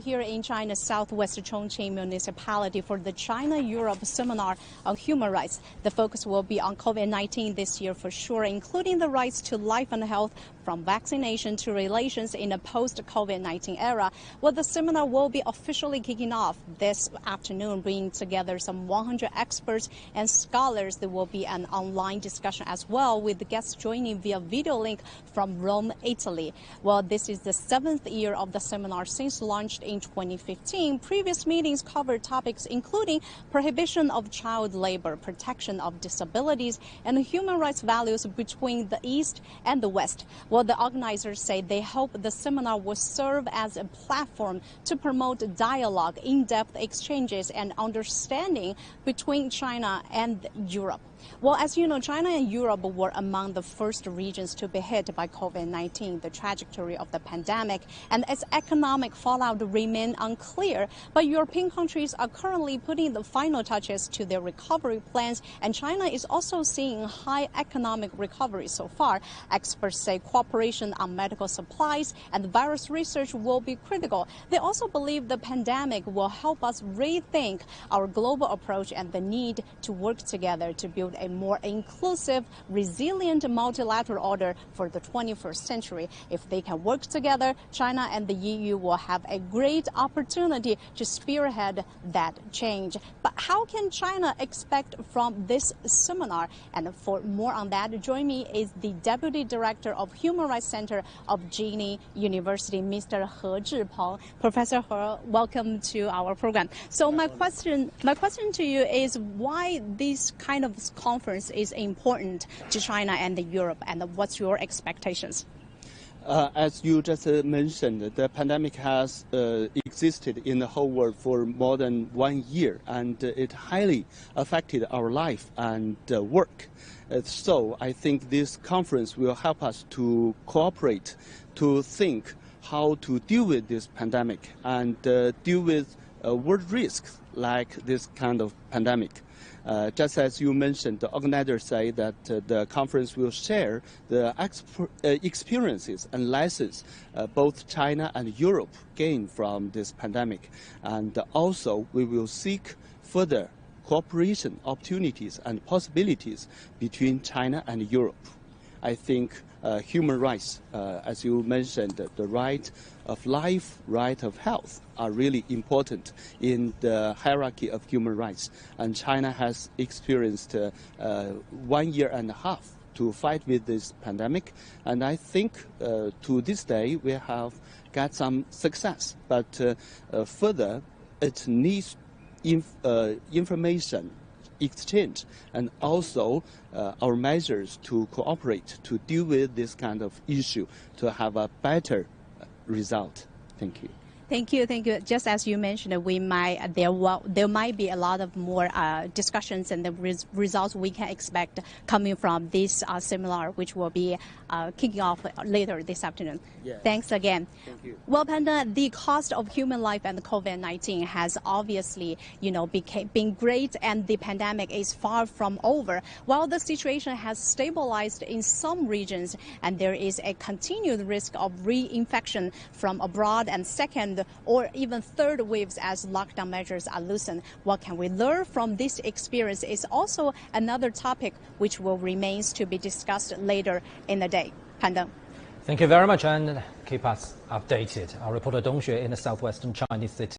Here in China's southwest Chongqing Municipality for the China-Europe Seminar on Human Rights. The focus will be on COVID-19 this year for sure, including the rights to life and health from vaccination to relations in a post-COVID-19 era. Well, the seminar will be officially kicking off this afternoon, bringing together some 100 experts and scholars. There will be an online discussion as well, with the guests joining via video link from Rome, Italy. Well, this is the 7th year of the seminar since launched in 2015. Previous meetings covered topics including prohibition of child labor, protection of disabilities, and human rights values between the East and the West. Well, the organizers say they hope the seminar will serve as a platform to promote dialogue, in-depth exchanges, and understanding between China and Europe. Well, as you know, China and Europe were among the first regions to be hit by COVID-19. The trajectory of the pandemic and its economic fallout remain unclear, but European countries are currently putting the final touches to their recovery plans, and China is also seeing high economic recovery so far. Experts say cooperation on medical supplies and virus research will be critical. They also believe the pandemic will help us rethink our global approach and the need to work together to build a more inclusive, resilient multilateral order for the 21st century. If they can work together, China and the EU will have a great opportunity to spearhead that change. But how can China expect from this seminar? And for more on that, join me is the Deputy Director of Human Rights Center of Jini University, Mr. He Zhipeng. Professor He, welcome to our program. So my question to you is why this kind of conference is important to China and Europe, and what's your expectations? As you just mentioned, the pandemic has existed in the whole world for more than 1 year, and it highly affected our life and work. So I think this conference will help us to cooperate, to think how to deal with this pandemic and deal with world risks like this kind of pandemic. Just as you mentioned, the organizers say that the conference will share the experiences and lessons both China and Europe gain from this pandemic. And also we will seek further cooperation opportunities and possibilities between China and Europe. I think human rights, as you mentioned, the right of life, right of health are really important in the hierarchy of human rights. And China has experienced 1 year and a half to fight with this pandemic. And I think to this day we have got some success. But further, it needs information exchange and also our measures to cooperate to deal with this kind of issue to have a better result. Thank you. Thank you. Just as you mentioned, there might be a lot of more discussions and the results we can expect coming from this seminar, which will be kicking off later this afternoon. Yes. Thanks again. Thank you. Well, Panda, the cost of human life and COVID-19 has obviously, been great, and the pandemic is far from over. While the situation has stabilized in some regions, and there is a continued risk of reinfection from abroad and second or even third waves as lockdown measures are loosened. What can we learn from this experience is also another topic which will remain to be discussed later in the day. Panda. Thank you very much, and keep us updated. Our reporter Dong Xue in the southwestern Chinese city.